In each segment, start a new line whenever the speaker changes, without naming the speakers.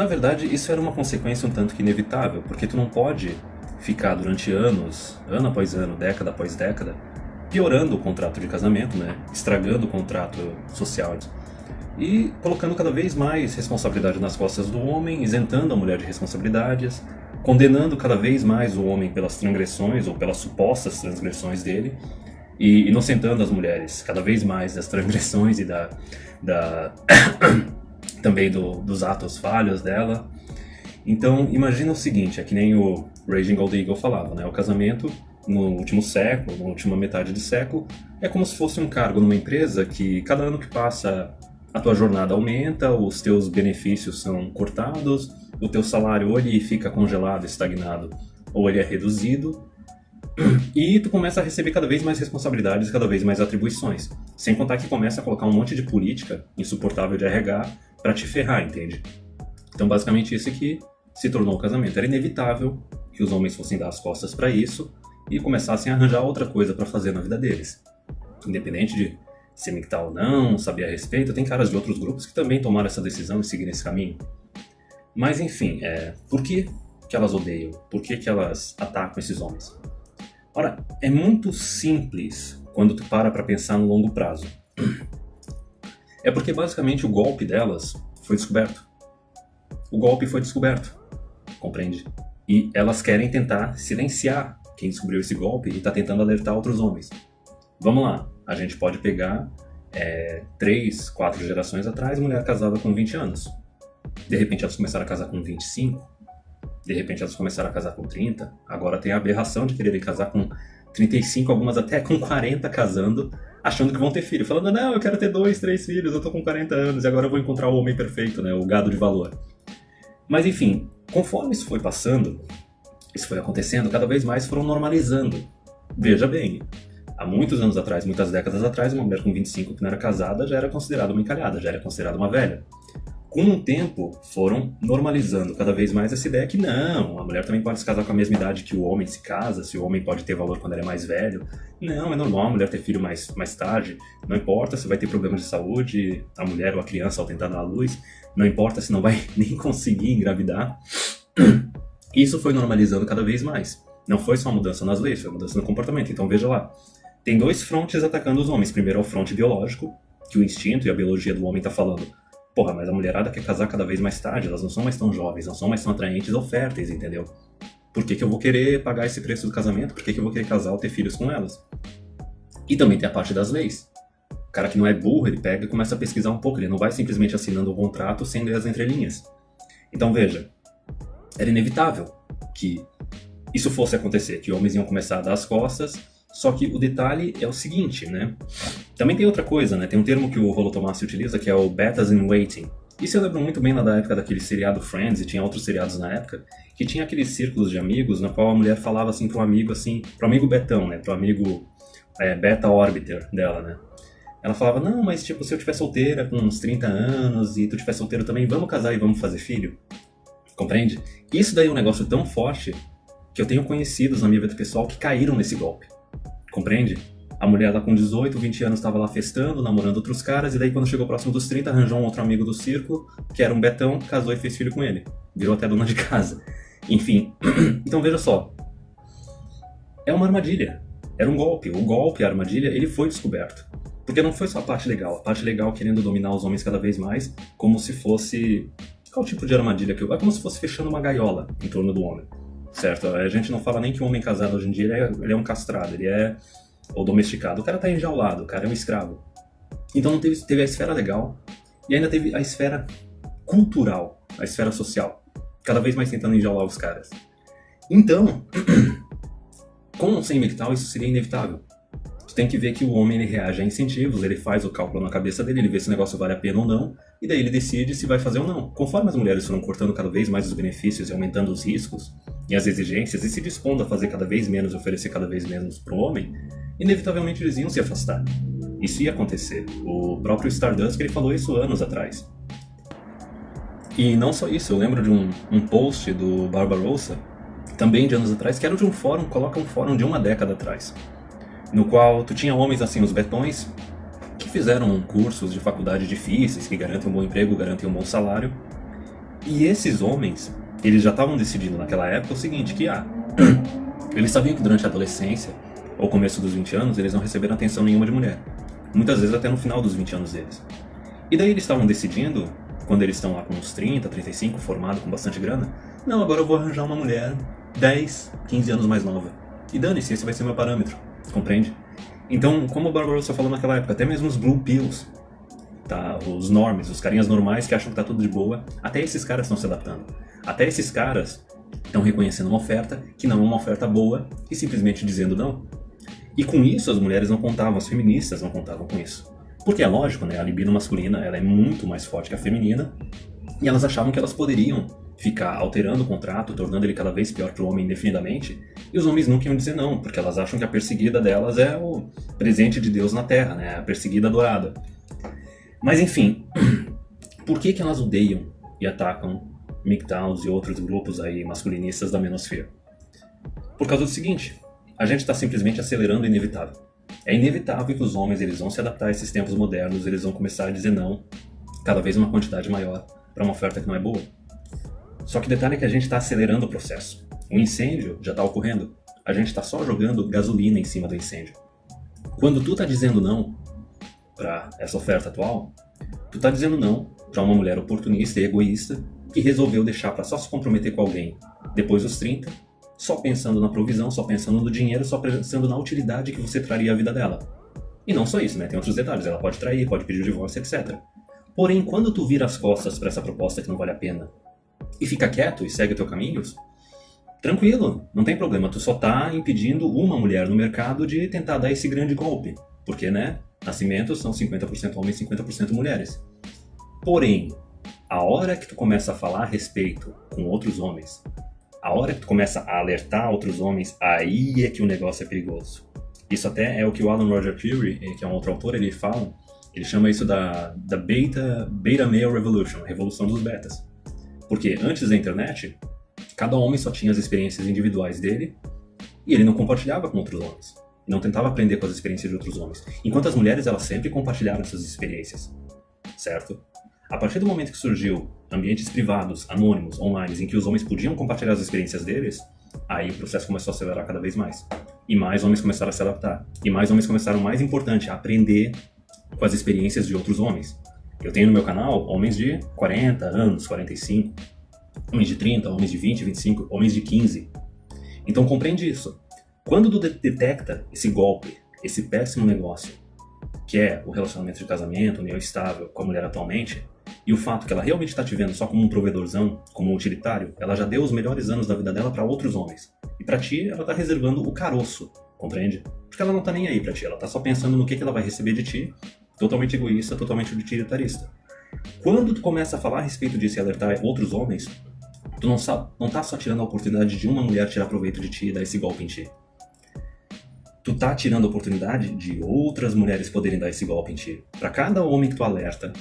na verdade, isso era uma consequência um tanto que inevitável, porque tu não pode ficar durante anos, ano após ano, década após década, piorando o contrato de casamento, né? Estragando o contrato social e colocando cada vez mais responsabilidade nas costas do homem, isentando a mulher de responsabilidades, condenando cada vez mais o homem pelas transgressões ou pelas supostas transgressões dele e inocentando as mulheres cada vez mais das transgressões e da também dos atos falhos dela. Então, imagina o seguinte, é que nem o Raging Gold Eagle falava, né? O casamento no último século, na última metade do século, é como se fosse um cargo numa empresa que cada ano que passa a tua jornada aumenta, os teus benefícios são cortados, o teu salário ou ele fica congelado, estagnado, ou ele é reduzido, e tu começa a receber cada vez mais responsabilidades, cada vez mais atribuições. Sem contar que começa a colocar um monte de política insuportável de RH pra te ferrar, entende? Então basicamente isso que se tornou o casamento. Era inevitável que os homens fossem dar as costas pra isso e começassem a arranjar outra coisa pra fazer na vida deles. Independente de se mictar ou não, saber a respeito, tem caras de outros grupos que também tomaram essa decisão e seguiram esse caminho. Mas enfim, por que elas odeiam? Por que elas atacam esses homens? Ora, é muito simples quando tu para pensar no longo prazo. É porque basicamente o golpe delas foi descoberto. O golpe foi descoberto, compreende? E elas querem tentar silenciar quem descobriu esse golpe e está tentando alertar outros homens. Vamos lá, a gente pode pegar 3, 4 gerações atrás, mulher casada com 20 anos. De repente elas começaram a casar com 25. De repente elas começaram a casar com 30. Agora tem a aberração de quererem casar com 35, algumas até com 40 casando, achando que vão ter filho. Falando, não, eu quero ter 2, 3 filhos, eu tô com 40 anos e agora eu vou encontrar o homem perfeito, né? O gado de valor. Mas enfim, conforme isso foi passando, isso foi acontecendo, cada vez mais foram normalizando. Veja bem, há muitos anos atrás, muitas décadas atrás, uma mulher com 25 que não era casada já era considerada uma encalhada, já era considerada uma velha. Com o tempo, foram normalizando cada vez mais essa ideia que não, a mulher também pode se casar com a mesma idade que o homem se casa, se o homem pode ter valor quando ele é mais velho. Não, é normal a mulher ter filho mais tarde, não importa se vai ter problemas de saúde, a mulher ou a criança ao tentar dar à luz, não importa se não vai nem conseguir engravidar. Isso foi normalizando cada vez mais. Não foi só mudança nas leis, foi mudança no comportamento. Então veja lá, tem 2 frontes atacando os homens. Primeiro é o fronte biológico, que o instinto e a biologia do homem tá falando. Porra, mas a mulherada quer casar cada vez mais tarde, elas não são mais tão jovens, não são mais tão atraentes ou férteis, entendeu? Por que eu vou querer pagar esse preço do casamento? Por que eu vou querer casar ou ter filhos com elas? E também tem a parte das leis. O cara que não é burro, ele pega e começa a pesquisar um pouco, ele não vai simplesmente assinando um contrato sem ler as entrelinhas. Então veja, era inevitável que isso fosse acontecer, que homens iam começar a dar as costas, só que o detalhe é o seguinte, né? Também tem outra coisa, né? Tem um termo que o Rollo Tomassi utiliza, que é o betas in waiting. Isso eu lembro muito bem lá da época daquele seriado Friends, e tinha outros seriados na época, que tinha aqueles círculos de amigos, na qual a mulher falava assim pro amigo Betão, né? Pro amigo beta orbiter dela, né? Ela falava, não, mas tipo, se eu estiver solteira com uns 30 anos e tu estiver solteiro também, vamos casar e vamos fazer filho? Compreende? Isso daí é um negócio tão forte que eu tenho conhecidos na minha vida pessoal que caíram nesse golpe. Compreende? A mulher lá com 18, 20 anos estava lá festando, namorando outros caras, e daí quando chegou próximo dos 30, arranjou um outro amigo do círculo, que era um betão, casou e fez filho com ele. Virou até dona de casa. Enfim, então veja só. É uma armadilha. Era um golpe. O golpe, a armadilha, ele foi descoberto. Porque não foi só a parte legal. A parte legal querendo dominar os homens cada vez mais, como se fosse... Qual tipo de armadilha que eu... É como se fosse fechando uma gaiola em torno do homem. Certo? A gente não fala nem que o homem casado hoje em dia ele é um castrado, ele é ou domesticado. O cara tá enjaulado, o cara é um escravo. Então não teve a esfera legal e ainda teve a esfera cultural, a esfera social. Cada vez mais tentando enjaular os caras. Então, com ou sem MGTOW, isso seria inevitável. Tu tem que ver que o homem ele reage a incentivos, ele faz o cálculo na cabeça dele, ele vê se o negócio vale a pena ou não, e daí ele decide se vai fazer ou não. Conforme as mulheres foram cortando cada vez mais os benefícios e aumentando os riscos e as exigências e se dispondo a fazer cada vez menos e oferecer cada vez menos pro homem, inevitavelmente eles iam se afastar. Isso ia acontecer. O próprio Stardust ele falou isso anos atrás. E não só isso, eu lembro de um post do Barbarossa, também de anos atrás, que era de um fórum, coloca um fórum de uma década atrás, no qual tu tinha homens assim, os betões, que fizeram cursos de faculdade difíceis, que garantem um bom emprego, garantem um bom salário, E esses homens, eles já estavam decidindo naquela época o seguinte, que eles sabiam que durante a adolescência, ou começo dos 20 anos, eles não receberam atenção nenhuma de mulher. Muitas vezes até no final dos 20 anos deles. E daí eles estavam decidindo, quando eles estão lá com uns 30, 35, formado com bastante grana, não, agora eu vou arranjar uma mulher 10, 15 anos mais nova. E dane-se, esse vai ser meu parâmetro, compreende? Então, como o Barbarossa falou naquela época, até mesmo os Blue Pills, tá? Os normies, os carinhas normais que acham que tá tudo de boa, até esses caras estão se adaptando. Até esses caras estão reconhecendo uma oferta que não é uma oferta boa e simplesmente dizendo não. E com isso as mulheres não contavam, as feministas não contavam com isso. Porque é lógico, né? A libido masculina ela é muito mais forte que a feminina e elas achavam que elas poderiam ficar alterando o contrato, tornando ele cada vez pior para o homem indefinidamente, e os homens nunca iam dizer não, porque elas acham que a perseguida delas é o presente de Deus na Terra, né? A perseguida adorada. Mas enfim, por que elas odeiam e atacam MGTOWs e outros grupos aí masculinistas da menosfera? Por causa do seguinte, a gente está simplesmente acelerando o inevitável. É inevitável que os homens eles vão se adaptar a esses tempos modernos, eles vão começar a dizer não, cada vez uma quantidade maior, para uma oferta que não é boa. Só que o detalhe é que a gente está acelerando o processo. O incêndio já está ocorrendo, a gente está só jogando gasolina em cima do incêndio. Quando tu está dizendo não para essa oferta atual, tu está dizendo não para uma mulher oportunista e egoísta que resolveu deixar para só se comprometer com alguém depois dos 30, só pensando na provisão, só pensando no dinheiro, só pensando na utilidade que você traria à vida dela. E não só isso, né? Tem outros detalhes, ela pode trair, pode pedir o divórcio, etc. Porém, quando tu vira as costas para essa proposta que não vale a pena e fica quieto e segue o teu caminho, tranquilo, não tem problema, tu só tá impedindo uma mulher no mercado de tentar dar esse grande golpe, porque, né, nascimentos são 50% homens e 50% mulheres. Porém, a hora que tu começa a falar a respeito com outros homens, a hora que tu começa a alertar outros homens, aí é que o negócio é perigoso. Isso até é o que o Alan Roger Fury, que é um outro autor, ele fala, ele chama isso da beta male revolution, revolução dos betas. Porque antes da internet, cada homem só tinha as experiências individuais dele e ele não compartilhava com outros homens. Não tentava aprender com as experiências de outros homens. Enquanto as mulheres, elas sempre compartilharam essas experiências. Certo? A partir do momento que surgiu ambientes privados, anônimos, online, em que os homens podiam compartilhar as experiências deles, aí o processo começou a acelerar cada vez mais. E mais homens começaram a se adaptar. E mais homens começaram, mais importante, a aprender com as experiências de outros homens. Eu tenho no meu canal homens de 40 anos, 45, homens de 30, homens de 20, 25, homens de 15. Então compreende isso. Quando tu detecta esse golpe, esse péssimo negócio, que é o relacionamento de casamento, união estável com a mulher atualmente, e o fato que ela realmente está te vendo só como um provedorzão, como um utilitário, ela já deu os melhores anos da vida dela para outros homens. E para ti, ela tá reservando o caroço, compreende? Porque ela não tá nem aí pra ti, ela tá só pensando no que ela vai receber de ti, totalmente egoísta, totalmente utilitarista. Quando tu começa a falar a respeito disso e alertar outros homens, tu não tá só tirando a oportunidade de uma mulher tirar proveito de ti e dar esse golpe em ti. Tu tá tirando a oportunidade de outras mulheres poderem dar esse golpe em ti. Para cada homem que tu alerta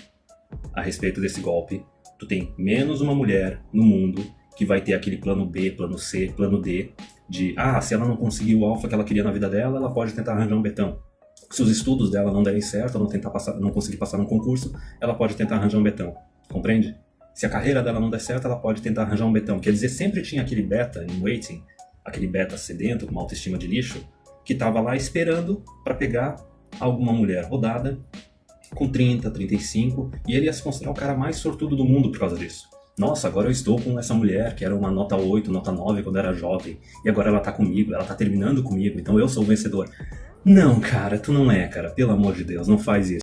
a respeito desse golpe, tu tem menos uma mulher no mundo que vai ter aquele plano B, plano C, plano D, de, se ela não conseguir o alfa que ela queria na vida dela, ela pode tentar arranjar um betão. Se os estudos dela não derem certo, ela não conseguir passar num concurso, ela pode tentar arranjar um betão. Compreende? Se a carreira dela não der certo, ela pode tentar arranjar um betão. Quer dizer, sempre tinha aquele beta em waiting, aquele beta sedento, com uma autoestima de lixo, que estava lá esperando para pegar alguma mulher rodada, com 30, 35, e ele ia se considerar o cara mais sortudo do mundo por causa disso. Nossa, agora eu estou com essa mulher que era uma nota 8, nota 9 quando era jovem, e agora ela tá comigo, ela tá terminando comigo, então eu sou o vencedor. Não, cara, tu não é, cara, pelo amor de Deus, não faz isso.